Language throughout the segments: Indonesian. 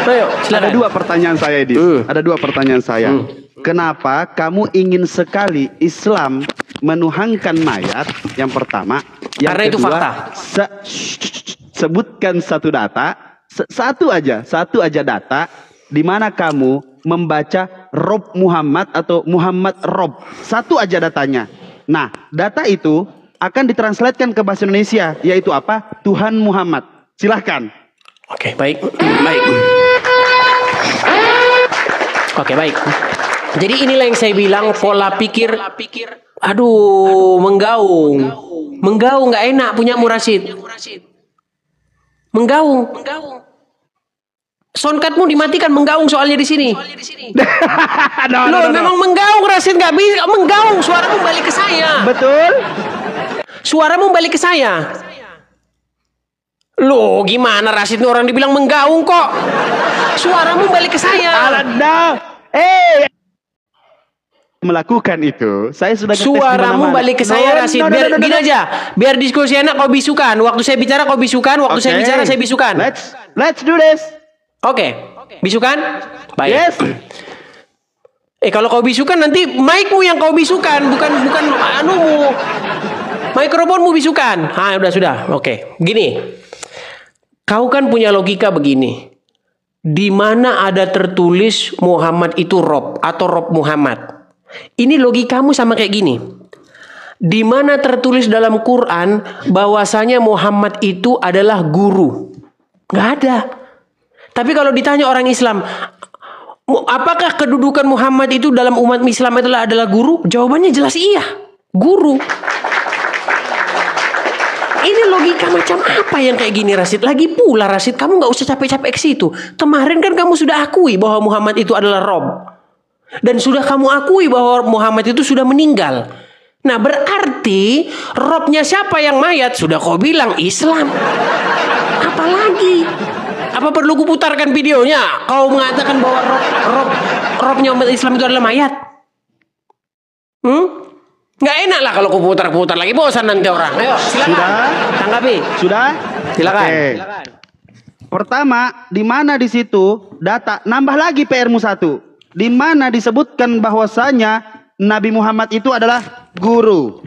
Ayo, silakan. Ada dua pertanyaan saya, Edis. Ada dua pertanyaan saya. Kenapa kamu ingin sekali Islam menuhankan mayat? Yang pertama. Yang Karena kedua, itu fakta. Sebutkan satu data, satu aja data di mana kamu membaca Rob Muhammad atau Muhammad Rob. Satu aja datanya. Nah, data itu akan ditranslatekan ke bahasa Indonesia, yaitu apa? Tuhan Muhammad. Silahkan. Oke, baik. Baik. Oke, baik. Jadi inilah yang saya bilang pola pikir. Aduh, menggaung. Menggaung nggak enak punya Murasid. Menggaung. Soundcardmu dimatikan, menggaung soalnya di sini. Memang menggaung, Rasid nggak bisa menggaung. Suaramu balik ke saya. Betul. Suaramu balik ke saya. Loh, gimana Rasid ini orang dibilang menggaung kok? Suaramu balik ke saya. Melakukan itu, saya sudah suaramu balik ke saya, Rasid. Biar gini aja, biar diskusi enak kau bisukan. Waktu saya bicara kau bisukan, waktu saya bicara saya bisukan. Let's do this. Oke. Bisukan? Baik. Yes. Kalau kau bisukan nanti mic-mu yang kau bisukan, bukan anumu. Mikrofonmu bisukan. Sudah. Oke. Gini. Kau kan punya logika begini. Di mana ada tertulis Muhammad itu Rob atau Rob Muhammad. Ini logikamu sama kayak gini. Di mana tertulis dalam Quran bahwasanya Muhammad itu adalah guru? Nggak ada. Tapi kalau ditanya orang Islam, apakah kedudukan Muhammad itu dalam umat Islam adalah guru? Jawabannya jelas iya, guru. Ini logika macam apa yang kayak gini, Rasid? Lagi pula, Rasid, kamu nggak usah capek-capek ke situ. Kemarin kan kamu sudah akui bahwa Muhammad itu adalah Rob. Dan sudah kamu akui bahwa Muhammad itu sudah meninggal. Nah, berarti Robnya siapa yang mayat? Sudah kau bilang Islam. Apalagi? Apa perlu kuputarkan videonya? Kau mengatakan bahwa Robnya umat Islam itu adalah mayat? Nggak enak lah kalau kuputar-putar lagi, bosan nanti orang. Ayo, silakan. Sudah? Tanggapi. Sudah? Silakan. Okay. Pertama, di mana di situ data? Nambah lagi PR-mu satu. Di mana disebutkan bahwasanya Nabi Muhammad itu adalah guru.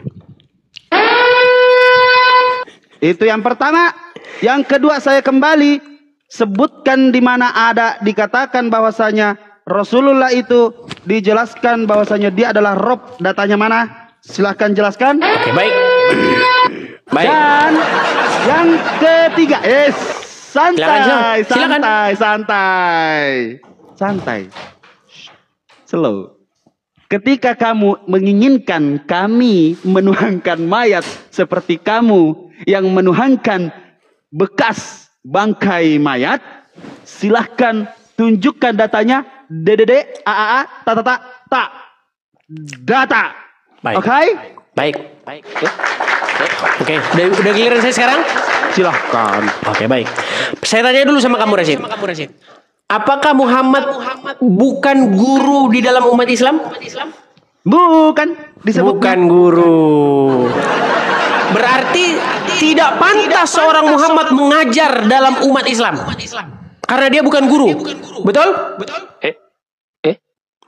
Itu yang pertama. Yang kedua, saya kembali sebutkan di mana ada dikatakan bahwasanya Rasulullah itu dijelaskan bahwasanya dia adalah Rob. Datanya mana? Silahkan jelaskan. Oke, baik. Baik. Dan yang ketiga, santai, silakan. Santai. Slow. Ketika kamu menginginkan kami menuhankan mayat seperti kamu yang menuhankan bekas bangkai mayat, silahkan tunjukkan datanya. DDD, AAA, ta. Data. Baik. Oke? Baik. Oke, udah giliran saya sekarang? Silahkan. Oke, baik. Saya tanya dulu sama kamu, Rasid. Apakah Muhammad bukan guru di dalam umat Islam? Bukan. Disebut bukan guru. Berarti tidak pantas seorang Muhammad mengajar dalam umat Islam. Karena dia bukan guru. Betul?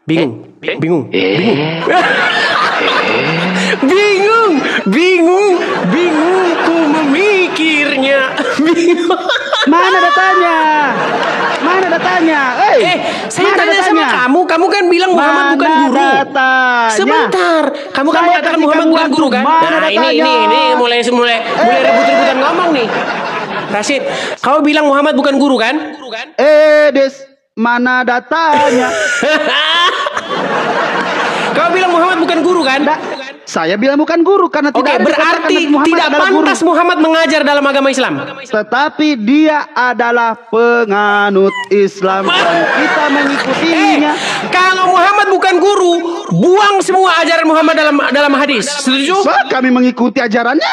Bingung. Bingung ku memikirnya. Mana datanya? Saya tanya sama kamu kan bilang Muhammad bukan guru. Datanya? Sebentar, kamu kan mengatakan Muhammad bukan guru kan? Nah, ini mulai rebut-rebutan ngomong nih. Rasid, kamu bilang Muhammad bukan guru kan? Mana datanya? Kau bilang Muhammad bukan guru kan? Saya bilang bukan guru karena tidak berarti tidak pantas guru. Muhammad mengajar dalam agama Islam. Tetapi dia adalah penganut Islam dan kita mengikutinya. Kalau Muhammad bukan guru, buang semua ajaran Muhammad dalam hadis. Setuju? Kami mengikuti ajarannya.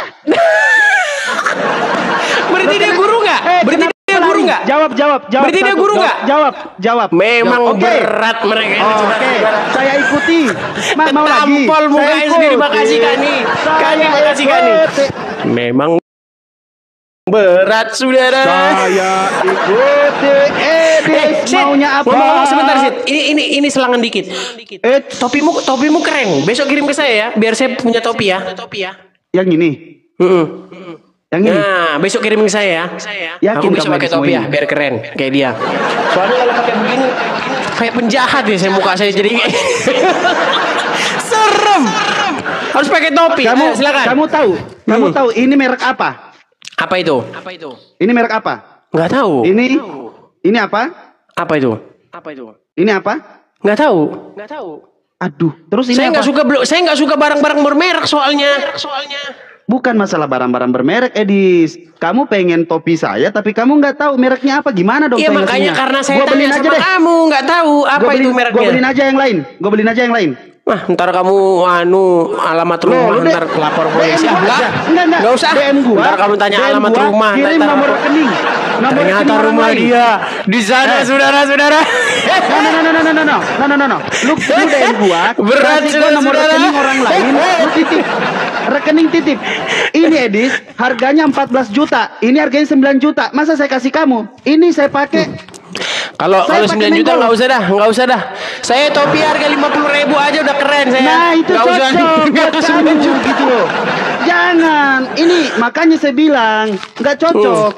Berarti dia guru nggak? Berarti dia guru nggak? Jawab. Berarti dia guru nggak? Jawab. Memang berat mereka. Saya ikuti. Mau lagi? Tampol mukanya sendiri, makasih Kani. Memang berat, saudara. Saya ikuti. apa? Ngomong-ngomong sebentar Sid. Ini selangan dikit. Topimu keren. Besok kirim ke saya ya, biar saya punya topi ya. Yang ini. Yang ini. Nah, besok kirim ke saya ya. Aku bisa pakai topi ya, biar keren kayak dia. Soalnya kalau pakai begini kayak penjahat ya muka saya jadi serem. Harus pakai topi. Silakan. Kamu tahu ini merek apa? Apa itu? Ini merek apa? Nggak tahu. Ini apa? Apa itu? Ini apa? Nggak tahu. Aduh, terus ini Saya apa? nggak suka barang-barang bermerek soalnya. Bukan masalah barang-barang bermerek, Edis. Kamu pengen topi saya, tapi kamu nggak tahu mereknya apa. Gimana dong? Iya makanya karena saya tanya sama kamu, nggak tahu apa itu mereknya. Gue beliin aja yang lain. Wah, ntar kamu alamat rumah, ntar lapor polisi. Enggak usah. DM gua. Ntar kamu tanya alamat rumah. Kirim nomor rekening. Ternyata rumah dia di sana, saudara-saudara. No. Lu DM gua. Berat kasih gua nomor rekening orang lain. Lu titip. Rekening titip. Ini Edis, harganya 14 juta. Ini harganya 9 juta. Masa saya kasih kamu? Ini saya pakai. Kalau 9 juta nggak usah dah. Saya topi harga 50.000 aja udah keren saya. Nah itu cocok buat kamu gitu loh. Jangan. Ini makanya saya bilang nggak cocok.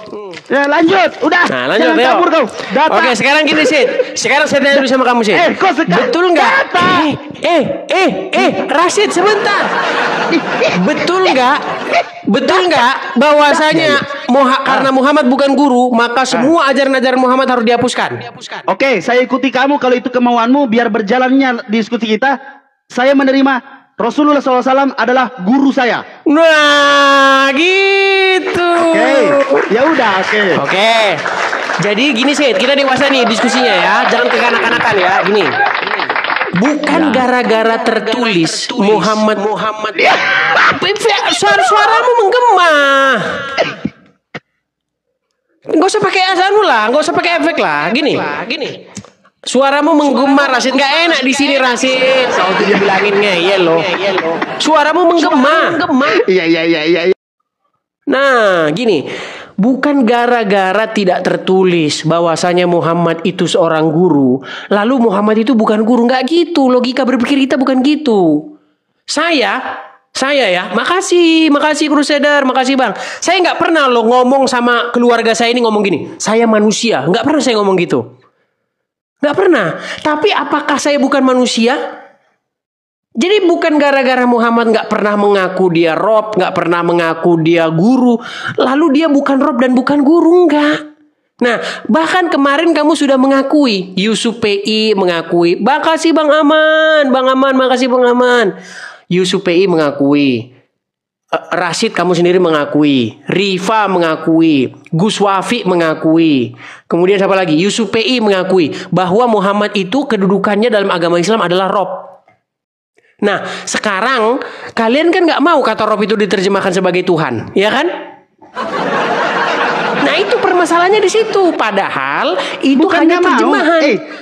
Ya lanjut, udah. Nah, lanjut, jangan kabur kau. Data. Oke, sekarang gini Sid. Sekarang saya tanya dulu sama kamu Sid. Kok sekarang? Betul nggak? Rasid sebentar. Betul nggak bahwasanya karena Muhammad bukan guru, maka semua ajaran-ajaran Muhammad harus dihapuskan. Oke, saya ikuti kamu kalau itu kemauanmu. Biar berjalannya diskusi kita, saya menerima Rasulullah SAW adalah guru saya. Nah, gitu. Oke, ya udah, oke. Jadi gini sih, kita dewasa nih diskusinya ya, jangan kekanak-kanakan ya. Gini, bukan gara-gara tertulis Muhammad. Suaramu menggema. Nggak usah pakai nggak usah pakai efek lah. Gini. Suaramu menggema, Rasid. Nggak enak di sini, Rasid. Kau tuh dibilangin ngeyel loh. Suaramu menggema. Iya. Nah, gini. Bukan gara-gara tidak tertulis bahwasanya Muhammad itu seorang guru, lalu Muhammad itu bukan guru. Nggak gitu. Logika berpikir kita bukan gitu. Saya ya, makasih Crusader, makasih Bang. Saya nggak pernah loh ngomong sama keluarga saya ini ngomong gini, saya manusia. Nggak pernah saya ngomong gitu. Nggak pernah. Tapi apakah saya bukan manusia? Jadi bukan gara-gara Muhammad nggak pernah mengaku dia Rob, nggak pernah mengaku dia guru, lalu dia bukan Rob dan bukan guru, enggak. Nah, bahkan kemarin kamu sudah mengakui, Yusuf PI mengakui, makasih Bang Aman, makasih Bang Aman. Yusuf PI mengakui, Rasid kamu sendiri mengakui, Rifa mengakui, Gus Wafi mengakui, kemudian siapa lagi? Yusuf PI mengakui bahwa Muhammad itu kedudukannya dalam agama Islam adalah Rob. Nah, sekarang kalian kan nggak mau kata Rob itu diterjemahkan sebagai Tuhan, ya kan? Nah, itu permasalahannya di situ. Padahal itu bukan hanya terjemahan.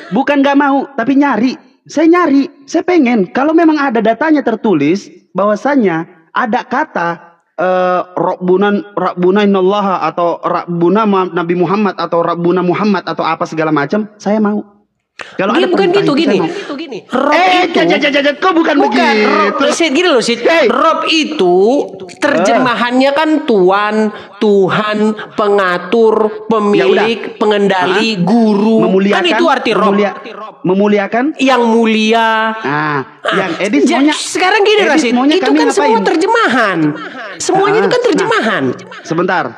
Bukan nggak mau, tapi nyari. Saya pengen. Kalau memang ada datanya tertulis bahwasanya ada kata Rabbuna innallaha atau Rabbuna Nabi Muhammad atau Rabbuna Muhammad atau apa segala macam, saya mau. Kalau ada bukan gitu gini. Rob itu kok bukan begitu. Gini loh Sid. Rob itu terjemahannya kan Tuan, Tuhan, pengatur, pemilik, pengendali, guru. Memuliakan, kan itu arti Rob. Memuliakan yang mulia. Yang Edis maunya. Sekarang gini Rasid, itu kan semua terjemahan. Semuanya itu kan terjemahan. Sebentar.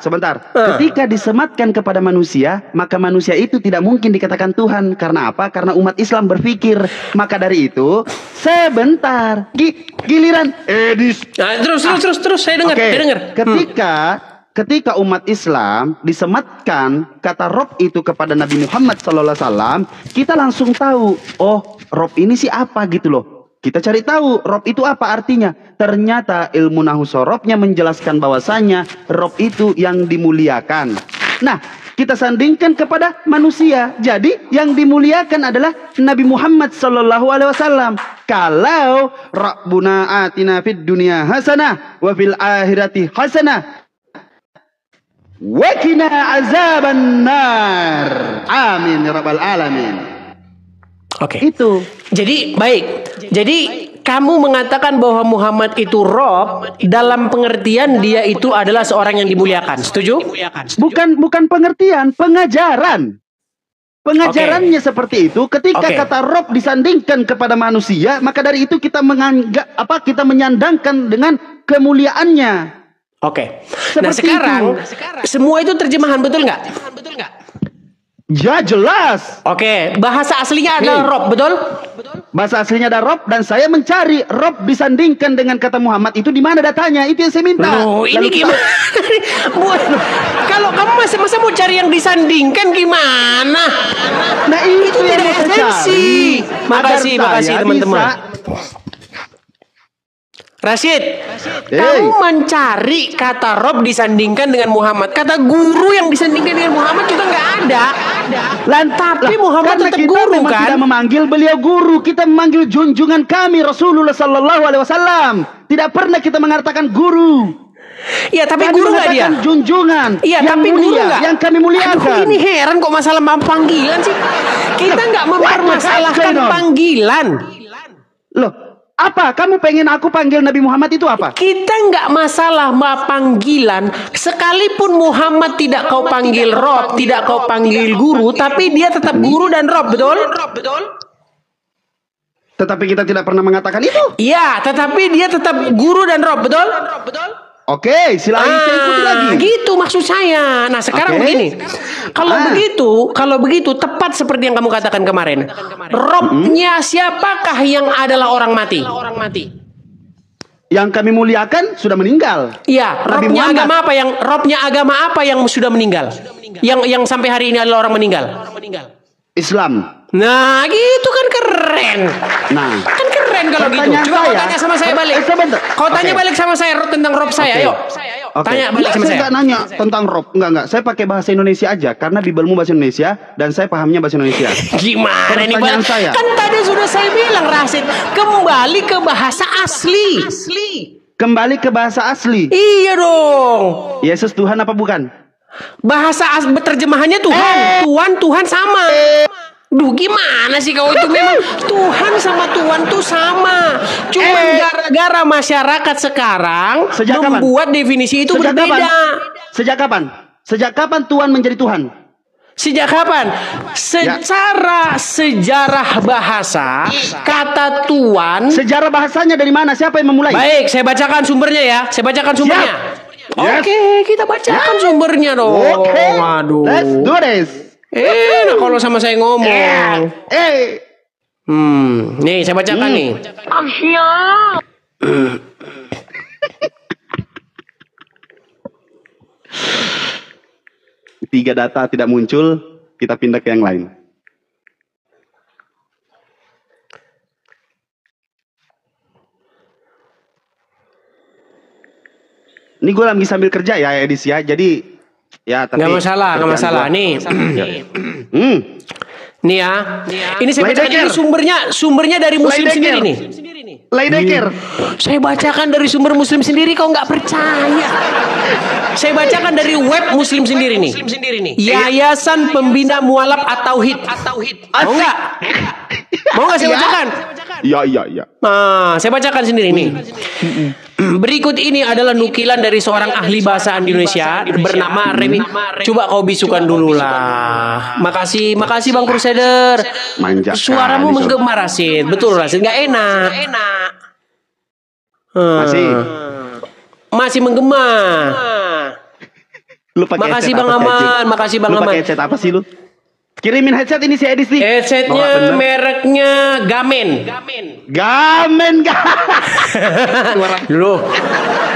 Ketika disematkan kepada manusia, maka manusia itu tidak mungkin dikatakan Tuhan. Karena apa? Karena umat Islam berpikir. Maka dari itu, sebentar. Giliran Edis. Nah, terus saya dengar. Ketika umat Islam disematkan kata Rob itu kepada Nabi Muhammad SAW, kita langsung tahu, oh Rob ini sih apa gitu loh. Kita cari tahu Rob itu apa artinya. Ternyata ilmu Nahwu Sorobnya menjelaskan bahwasanya Rob itu yang dimuliakan. Nah, kita sandingkan kepada manusia. Jadi yang dimuliakan adalah Nabi Muhammad SAW. Kalau Rabbuna atina fid dunya hasanah wa fil akhirati hasanah wa qina azaban nar. Amin ya rabbal alamin. Oke. Itu. Jadi baik. Jadi kamu mengatakan bahwa Muhammad itu Rob dalam pengertian dia itu adalah seorang yang dimuliakan. Setuju? Bukan pengertian, pengajaran. Pengajarannya seperti itu. Ketika kata Rob disandingkan kepada manusia, maka dari itu kita menganggap kita menyandangkan dengan kemuliaannya. Oke. Nah sekarang semua itu terjemahan, betul nggak? Ya jelas. Oke. Bahasa aslinya adalah Rob, betul? Bahasa aslinya ada Rob, dan saya mencari Rob disandingkan dengan kata Muhammad itu di mana datanya? Itu yang saya minta. Oh, ini gimana? Kalau kamu masa mau cari yang disandingkan gimana? Nah itu yang tidak saya esensi. cari. Makasih teman-teman. Rashid, kamu mencari kata Rob disandingkan dengan Muhammad. Kata guru yang disandingkan dengan Muhammad juga nggak ada. Tapi Muhammad tetap kita guru memang kan? tidak memanggil beliau guru, kita memanggil junjungan kami Rasulullah Sallallahu Alaihi Wasallam. Tidak pernah kita mengatakan guru. Iya, tapi Kami guru nggak dia? mengatakan junjungan. Iya, yang tapi guru mulia, nggak? yang kami muliakan. Aduh, ini heran kok masalah panggilan sih. Kita nggak mempermasalahkan panggilan. Loh, apa? Kamu pengen aku panggil Nabi Muhammad itu apa? Kita nggak masalah panggilan. Sekalipun Muhammad tidak kau panggil Rob, tidak kau panggil guru, tapi dia tetap guru dan Rob, betul? Tetapi kita tidak pernah mengatakan itu. Iya, tetapi dia tetap guru dan Rob, betul? Oke, silakan saya ikuti lagi. Gitu maksud saya. Nah sekarang begini, kalau begitu tepat seperti yang kamu katakan kemarin. Robnya siapakah yang adalah orang mati? Yang kami muliakan sudah meninggal. Iya, Nabi robnya Muhammad. agama apa yang sudah meninggal? Yang sampai hari ini adalah orang meninggal. Islam. Nah, gitu kan keren. Nah, Kan keren kalau gitu. pertanyaan Coba kau saya- tanya sama saya balik. sebentar. Kau tanya Oke. balik sama saya tentang rob saya, Oke. ayo. Oke. Tanya balik sama Saya saya. nggak nanya tentang Rob. Enggak. Saya pakai bahasa Indonesia aja karena Bibelmu bahasa Indonesia dan saya pahamnya bahasa Indonesia. Gimana ini Pertanyaan Bang? saya. Kan tadi sudah saya bilang Rasid, kembali ke bahasa asli. Kembali ke bahasa asli. Iya dong. Yesus Tuhan apa bukan? Bahasa terjemahannya Tuhan sama. Duh, gimana sih kau itu? Memang Tuhan sama Tuhan tuh sama. Cuma gara-gara masyarakat sekarang Sejak kapan? membuat definisi itu Sejak berbeda. kapan? Sejak kapan? Sejak kapan Tuhan menjadi Tuhan? Sejak kapan? Secara sejarah bahasa, kata Tuhan. Sejarah bahasanya dari mana? Siapa yang memulai? Baik, saya bacakan sumbernya ya. Saya bacakan sumbernya. Yes. Oke, kita bacakan sumbernya dong. Oke. Waduh. Let's do this. Nah kalau sama saya ngomong. Nih saya bacakan nih. Tiga data tidak muncul, kita pindah ke yang lain. Ini gue lagi sambil kerja ya Edis ya, jadi ya tapi Nggak masalah. Nih, nih ya. Ini saya bacakan ini sumbernya dari Muslim sendiri nih. Leidecker. Saya bacakan dari sumber Muslim sendiri, kau nggak percaya. Saya bacakan dari web Muslim sendiri nih. Yayasan Pembina Mualaf At-Tauhid. Mau nggak? Mau nggak saya bacakan? Ya. Nah, saya bacakan sendiri nih. Berikut ini adalah nukilan dari seorang ahli bahasa Indonesia bernama Remi. Coba kau bisukan dulu lah. Makasih Bang Crusader. Manja Suaramu kali, menggema Rasid. Betul Rasid, nggak enak. Masih menggema. Lu pakai Makasih headset Bang apa sih, Aman, anjing? makasih Bang Lu Aman. pakai headset apa sih lu? Kirimin headset ini si Edis nih. Headsetnya mereknya Gamen. Gamen. Loh,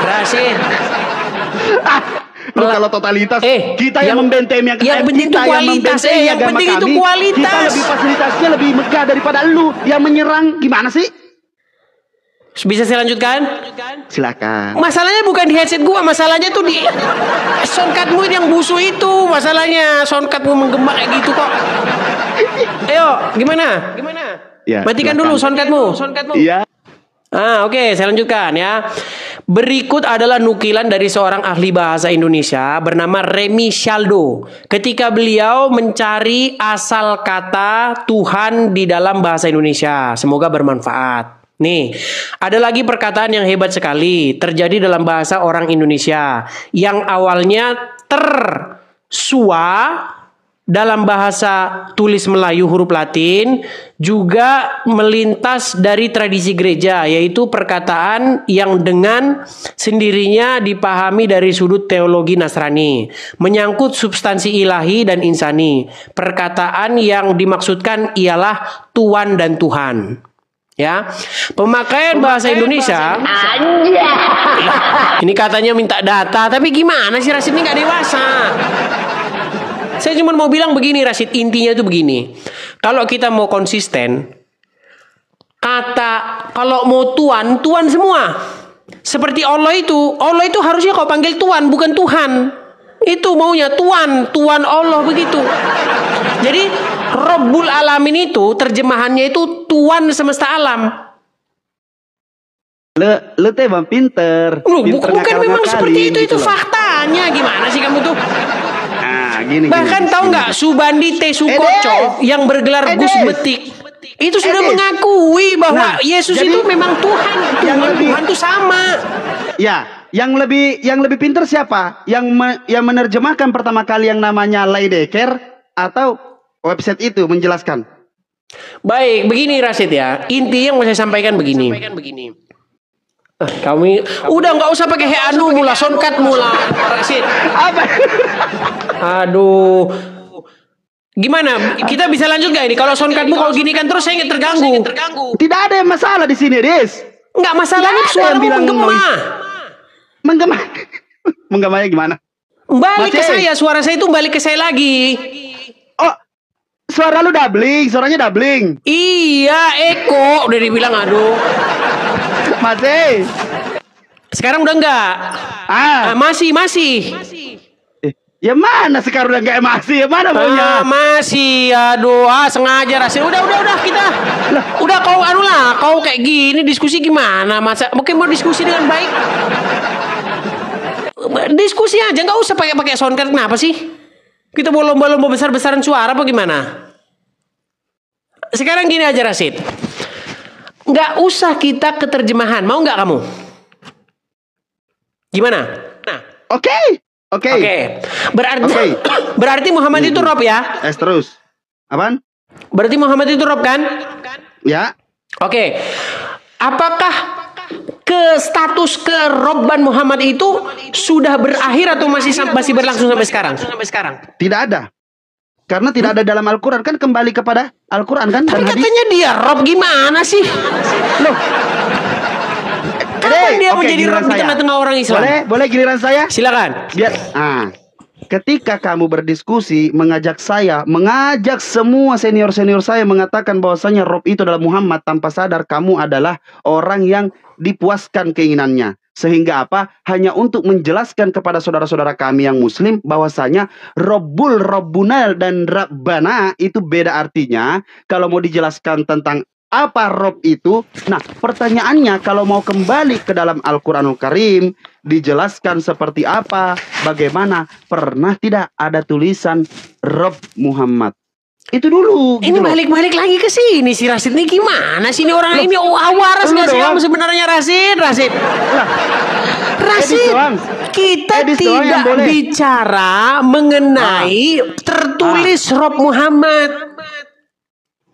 Rasid. Lu kalau totalitas kita yang membentengi yang penting itu kualitas, yang penting itu kualitas. Kita lebih fasilitasnya lebih megah daripada lu yang menyerang. Gimana sih? Bisa saya lanjutkan? Silakan. Masalahnya bukan di headset gua, masalahnya tuh di soundcardmu yang busuk itu. Masalahnya soundcardmu menggema kayak gitu kok. Ayo, gimana? Ya, Matikan silakan. dulu soundcardmu. Iya. Oke, saya lanjutkan ya. Berikut adalah nukilan dari seorang ahli bahasa Indonesia bernama Remy Shaldo ketika beliau mencari asal kata Tuhan di dalam bahasa Indonesia. Semoga bermanfaat. Nih, ada lagi perkataan yang hebat sekali terjadi dalam bahasa orang Indonesia yang awalnya tersua dalam bahasa tulis Melayu huruf Latin, juga melintas dari tradisi gereja, yaitu perkataan yang dengan sendirinya dipahami dari sudut teologi Nasrani, menyangkut substansi ilahi dan insani. Perkataan yang dimaksudkan ialah Tuan dan Tuhan. Ya, pemakaian bahasa Indonesia. Ini katanya minta data, tapi gimana sih Rasid ini nggak dewasa? Saya cuma mau bilang begini Rasid, intinya itu begini. Kalau kita mau konsisten, kalau mau Tuan, Tuan semua. Seperti Allah itu harusnya kau panggil Tuan, bukan Tuhan. Itu maunya Tuan, Tuan Allah begitu. Jadi Rabbul Alamin itu terjemahannya itu Tuan semesta alam. Le teh bang pinter. Bukan memang seperti itu gitu faktanya. Gimana sih kamu tuh? Bahkan tahu nggak Subandi T. Sukoco yang bergelar Gus Betik itu sudah mengakui bahwa Yesus itu memang Tuhan. Tuhan itu sama. Ya, yang lebih pintar siapa? Yang menerjemahkan pertama kali yang namanya Leidecker atau website itu menjelaskan? Baik, begini Rasid ya. Inti yang mau saya sampaikan begini. Kami udah nggak usah pakai anu mula sonkat mula Rasid. Apa? Aduh. Gimana? Kita bisa lanjut gak ini? Kalau soundcardmu kalau gini kan terus saya nggak terganggu. Tidak ada yang masalah di sini, Des. Nggak masalahnya suara menggema. Menggema. Menggemanya gimana? Balik ke saya, suara saya itu balik ke saya lagi. Oh, suara lu doubling, suaranya doubling. Iya, Eko udah dibilang aduh. Masih. Sekarang udah enggak? Masih. Ya mana sekarang udah enggak masih? Ya mana maunya? Masih. Aduh, sengaja Rasid. Udah kita. Udah kau kau kayak gini diskusi gimana? Masa mungkin mau diskusi dengan baik? Diskusi aja, nggak usah pakai soundcard. Kenapa sih? Kita mau lomba-lomba besar-besaran suara apa gimana? Sekarang gini aja Rasid. Nggak usah kita ke terjemahan. Mau nggak kamu? Gimana? Nah, Oke. Berarti Muhammad itu Rob ya? Terus. Apaan? Berarti Muhammad itu Rob kan? Ya. Oke. Apakah status kerobban Muhammad itu sudah berakhir atau masih berlangsung sampai sekarang? Tidak ada. Karena tidak ada dalam Al-Quran, kan kembali kepada Al-Quran kan? Tapi katanya dia Rob, gimana sih? Loh. Kapan dia menjadi Rob di tengah-tengah orang Islam? Boleh giliran saya? Silakan. Ketika kamu berdiskusi, mengajak semua senior-senior saya mengatakan bahwasanya Rob itu adalah Muhammad, tanpa sadar kamu adalah orang yang dipuaskan keinginannya. Sehingga apa? Hanya untuk menjelaskan kepada saudara-saudara kami yang muslim bahwasanya Rabbuna dan Rabbana itu beda artinya. Kalau mau dijelaskan tentang apa Rob itu, nah pertanyaannya kalau mau kembali ke dalam Al-Quranul Karim, dijelaskan seperti apa, bagaimana, pernah tidak ada tulisan Rob Muhammad? Itu dulu. Ini balik-balik lagi ke sini si Rasid ini gimana sih ini orang ini waras nggak sih kamu sebenarnya Rasid? Kita tidak bicara mengenai tertulis Rob Muhammad.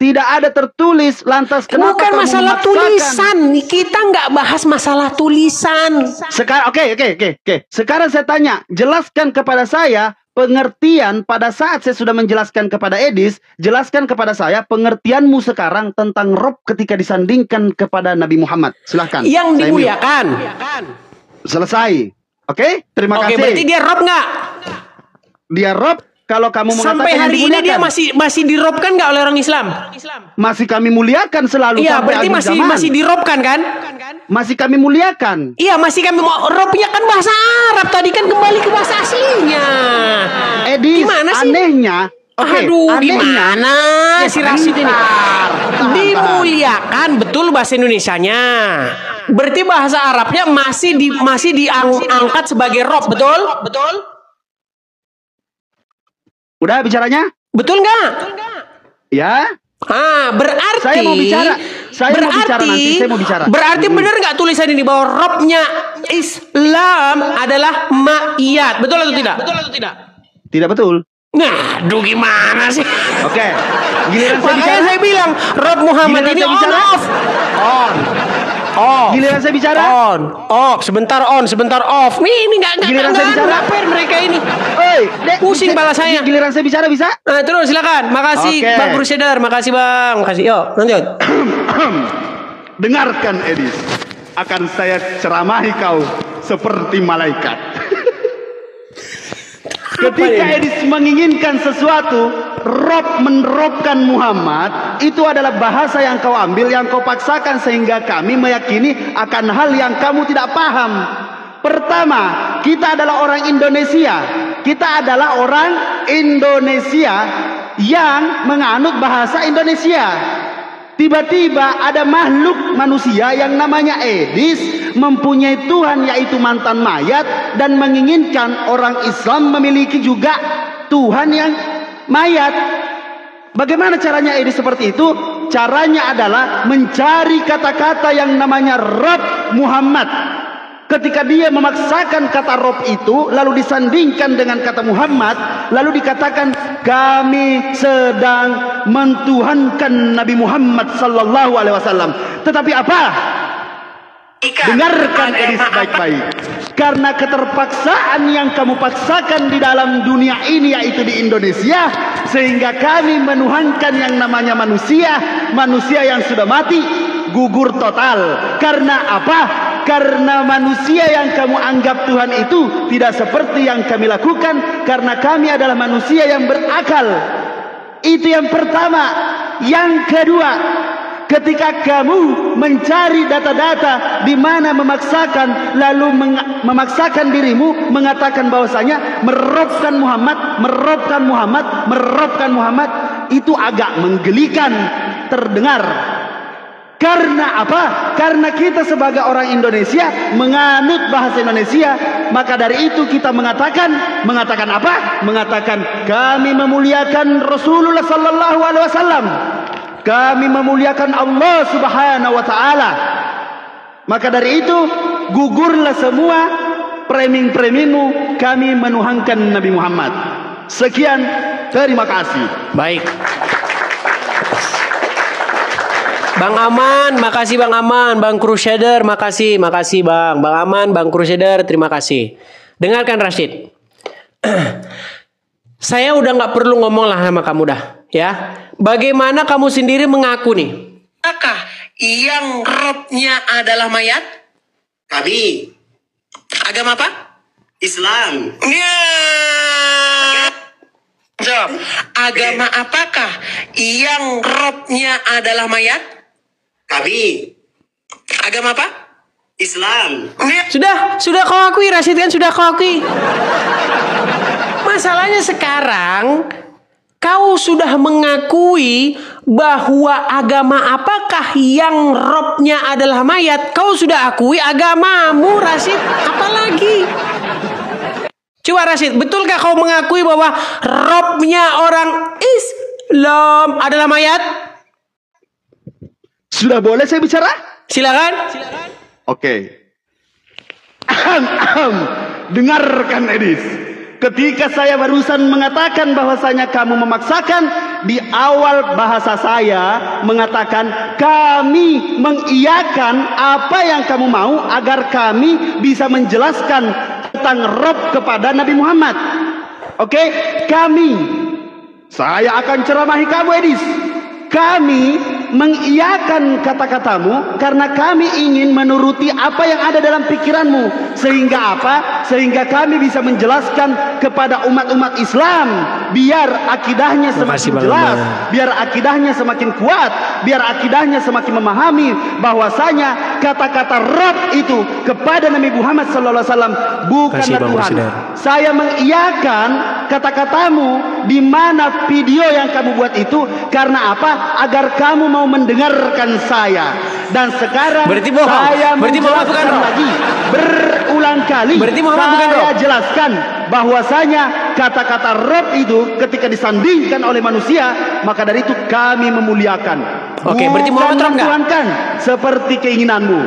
Tidak ada tertulis, lantas kenapa bukan kamu masalah memaksakan? Tulisan. Kita nggak bahas masalah tulisan. Sekarang oke. Sekarang saya tanya, jelaskan kepada saya pengertian pada saat saya sudah menjelaskan kepada Edis, jelaskan kepada saya pengertianmu sekarang tentang Rob ketika disandingkan kepada Nabi Muhammad. Silahkan. Yang dimuliakan. Selesai. Oke, terima kasih. Oke, berarti dia Rob nggak? Dia Rob. Kalau kamu mengatakan sampai hari ini dia masih dirobkan nggak oleh orang Islam? Masih kami muliakan selalu. Iya, berarti masih dirobkan kan? Masih kami muliakan. Iya, masih kami robnya kan bahasa Arab tadi kan kembali ke bahasa aslinya. Edis, gimana sih? Anehnya, Oke, Aduh, anehnya- gimana si Rashid ini? Tahan. Dimuliakan betul bahasa Indonesianya. Berarti bahasa Arabnya masih diangkat sebagai rob, betul? Betul? Udah bicaranya? Betul nggak? Ya. Berarti Saya mau bicara. Saya mau bicara nanti, saya mau bicara. Berarti benar nggak tulisan ini bahwa robnya Islam adalah ma'iyat? Betul atau tidak? Betul atau tidak? Tidak betul. Nah, aduh gimana sih? Oke. Giliran saya Makanya bicara. saya bilang Rob Muhammad Giliran ini saya on bicara. off. On. Off. Giliran saya bicara. On. Off. Sebentar on, sebentar off. Ini Giliran saya bicara. nggak fair mereka ini. Oi, Dek, Pusing kepala saya. Giliran saya bicara bisa? Nah, terus silakan. Makasih Oke. Bang Crusader. Makasih Bang. Makasih. Yuk, lanjut. Dengarkan Edis. Akan saya ceramahi kau seperti malaikat. Ketika Edis menginginkan sesuatu, Rob menerobkan Muhammad, itu adalah bahasa yang kau ambil, yang kau paksakan sehingga kami meyakini akan hal yang kamu tidak paham. Pertama, kita adalah orang Indonesia. Kita adalah orang Indonesia yang menganut bahasa Indonesia. Tiba-tiba ada makhluk manusia yang namanya Edis mempunyai Tuhan yaitu mantan mayat dan menginginkan orang Islam memiliki juga Tuhan yang mayat. Bagaimana caranya Edis seperti itu? Caranya adalah mencari kata-kata yang namanya Rob Muhammad. Ketika dia memaksakan kata Rob itu lalu disandingkan dengan kata Muhammad, lalu dikatakan kami sedang mentuhankan Nabi Muhammad sallallahu alaihi wasallam. Tetapi apa? Dengarkan Edis baik-baik. Karena keterpaksaan yang kamu paksakan di dalam dunia ini yaitu di Indonesia, sehingga kami menuhankan yang namanya manusia, manusia yang sudah mati, gugur total. Karena apa? Karena manusia yang kamu anggap Tuhan itu tidak seperti yang kami lakukan, karena kami adalah manusia yang berakal. Itu yang pertama. Yang kedua, ketika kamu mencari data-data di mana memaksakan, lalu memaksakan dirimu mengatakan bahwasanya merobkan Muhammad, itu agak menggelikan terdengar. Karena apa? Karena kita sebagai orang Indonesia menganut bahasa Indonesia, maka dari itu kita mengatakan apa? Mengatakan kami memuliakan Rasulullah sallallahu alaihi wasallam. Kami memuliakan Allah Subhanahu wa taala. Maka dari itu gugurlah semua preming-premingmu, kami menuhankan Nabi Muhammad. Sekian, terima kasih. Baik. Bang Aman, makasih Bang Aman. Bang Crusader, makasih Bang. Bang Aman, Bang Crusader, terima kasih. Dengarkan Rashid. Saya udah nggak perlu ngomong lah sama kamu dah, ya. Bagaimana kamu sendiri mengaku nih? Apakah yang robnya adalah mayat? Kami Agama apa? Islam. Ya. Jawab. Agama apakah yang robnya adalah mayat? Kami Agama apa? Islam. Sudah kau akui, Rashid, kan sudah kau akui. Masalahnya sekarang kau sudah mengakui bahwa agama apakah yang robnya adalah mayat. Kau sudah akui agamamu, Rashid. Apalagi? Coba Rashid, betulkah kau mengakui bahwa robnya orang Islam adalah mayat? Sudah boleh saya bicara? Silakan. Oke. Dengarkan Edis. Ketika saya barusan mengatakan bahwasanya kamu memaksakan, di awal bahasa saya mengatakan kami mengiyakan apa yang kamu mau agar kami bisa menjelaskan tentang Rob kepada Nabi Muhammad. Oke, saya akan ceramahi kamu Edis. Kami mengiyakan kata-katamu karena kami ingin menuruti apa yang ada dalam pikiranmu. Sehingga apa? Sehingga kami bisa menjelaskan kepada umat-umat Islam, biar akidahnya semakin jelas, biar akidahnya semakin kuat, biar akidahnya semakin memahami bahwasanya kata-kata Rabb itu kepada Nabi Muhammad SAW bukanlah Tuhan. Saya mengiyakan kata-katamu di mana video yang kamu buat itu karena apa? Agar kamu mau mendengarkan saya. Dan sekarang saya menjelaskan lagi berulang kali. Saya jelaskan bahwasanya kata-kata Rabb itu ketika disandingkan oleh manusia, maka dari itu kami memuliakan. Oke, berarti Muhammad Rob enggak? Seperti keinginanmu.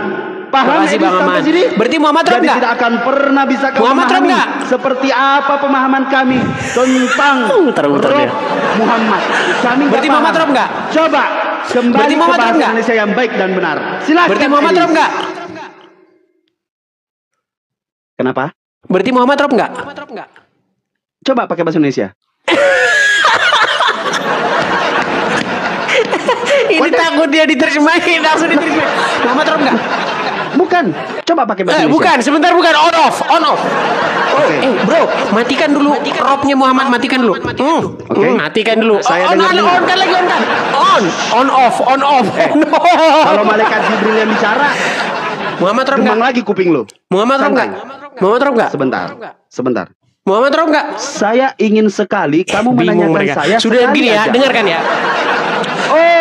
Paham ini sampai sini? Berarti Muhammad Rob enggak? Jadi tidak akan pernah bisa kamu memahami seperti apa pemahaman kami tentang Rob Muhammad. Kami berarti Muhammad Rob enggak? Coba kembali ke bahasa Indonesia yang baik dan benar. Silakan. Berarti Muhammad Rob enggak? Kenapa? Berarti Muhammad Rob enggak? Coba pakai bahasa Indonesia. Ini takut dia diterjemahin, langsung diterjemahin. Muhammad Rob enggak? Bukan. Coba pakai bahasa Indonesia. Bukan, sebentar, bukan. On off. Bro, matikan dulu Robnya Muhammad, matikan dulu. Matikan dulu. On off. Kalau malaikat Jibril yang bicara, Muhammad Rob enggak? lagi kuping lu. Muhammad Rob enggak? Sebentar. Muhammad Rob enggak? Saya ingin sekali kamu menanyakan saya. Sudah gini ya, dengarkan ya.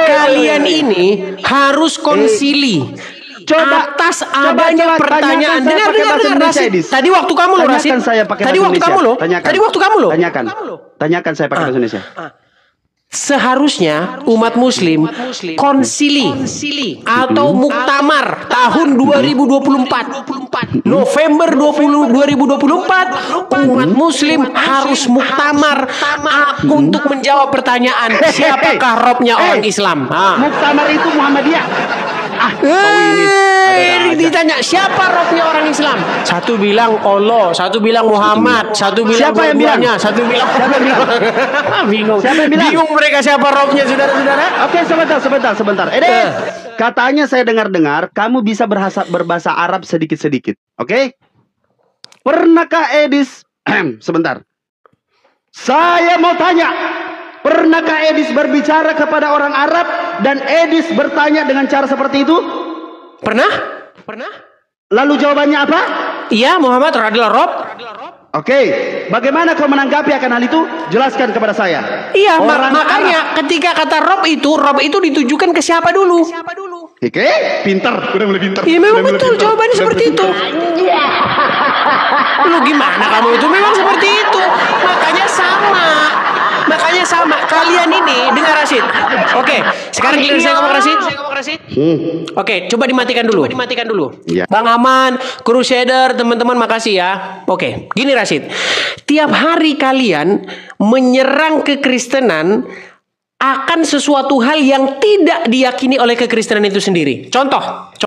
Kalian ini harus konsili. Atas adanya pertanyaan. Dengar Rasid. Tadi waktu kamu loh, Rasid. Tadi waktu kamu loh. Tanyakan saya pakai bahasa Indonesia. Seharusnya umat muslim konsili atau muktamar tahun 2024 November 2024 umat muslim harus muktamar untuk menjawab pertanyaan siapakah Robnya orang Islam. Muktamar itu Muhammadiyah. Ini ditanya siapa Robnya orang Islam. Satu bilang Allah, satu bilang Muhammad, satu bilang siapa yang bilangnya, satu bilang siapa yang bilang. Bingung. Siapa yang bilang? Bingung mereka siapa Robnya, saudara-saudara. Oke, sebentar. Katanya saya dengar kamu bisa berbahasa Arab sedikit-sedikit. Oke? Pernahkah Edis sebentar. Saya mau tanya, pernahkah Edis berbicara kepada orang Arab dan Edis bertanya dengan cara seperti itu? Pernah? Lalu jawabannya apa? Iya, Muhammad adalah Rob. Oke, bagaimana kau menanggapi akan hal itu? Jelaskan kepada saya. Iya, makanya ketika kata Rob itu ditujukan ke siapa dulu? Oke, pintar. Udah mulai pintar. Iya, memang betul jawabannya seperti itu. Lu gimana kamu itu? Memang seperti itu. Makanya sama. Kalian ini dengar Rasid. Oke, sekarang giliran saya ngomong Rasid. Oke, coba dimatikan dulu. Ya. Bang Aman, Crusader, teman-teman makasih ya. Oke, gini Rasid. Tiap hari kalian menyerang kekristenan akan sesuatu hal yang tidak diyakini oleh kekristenan itu sendiri. Contoh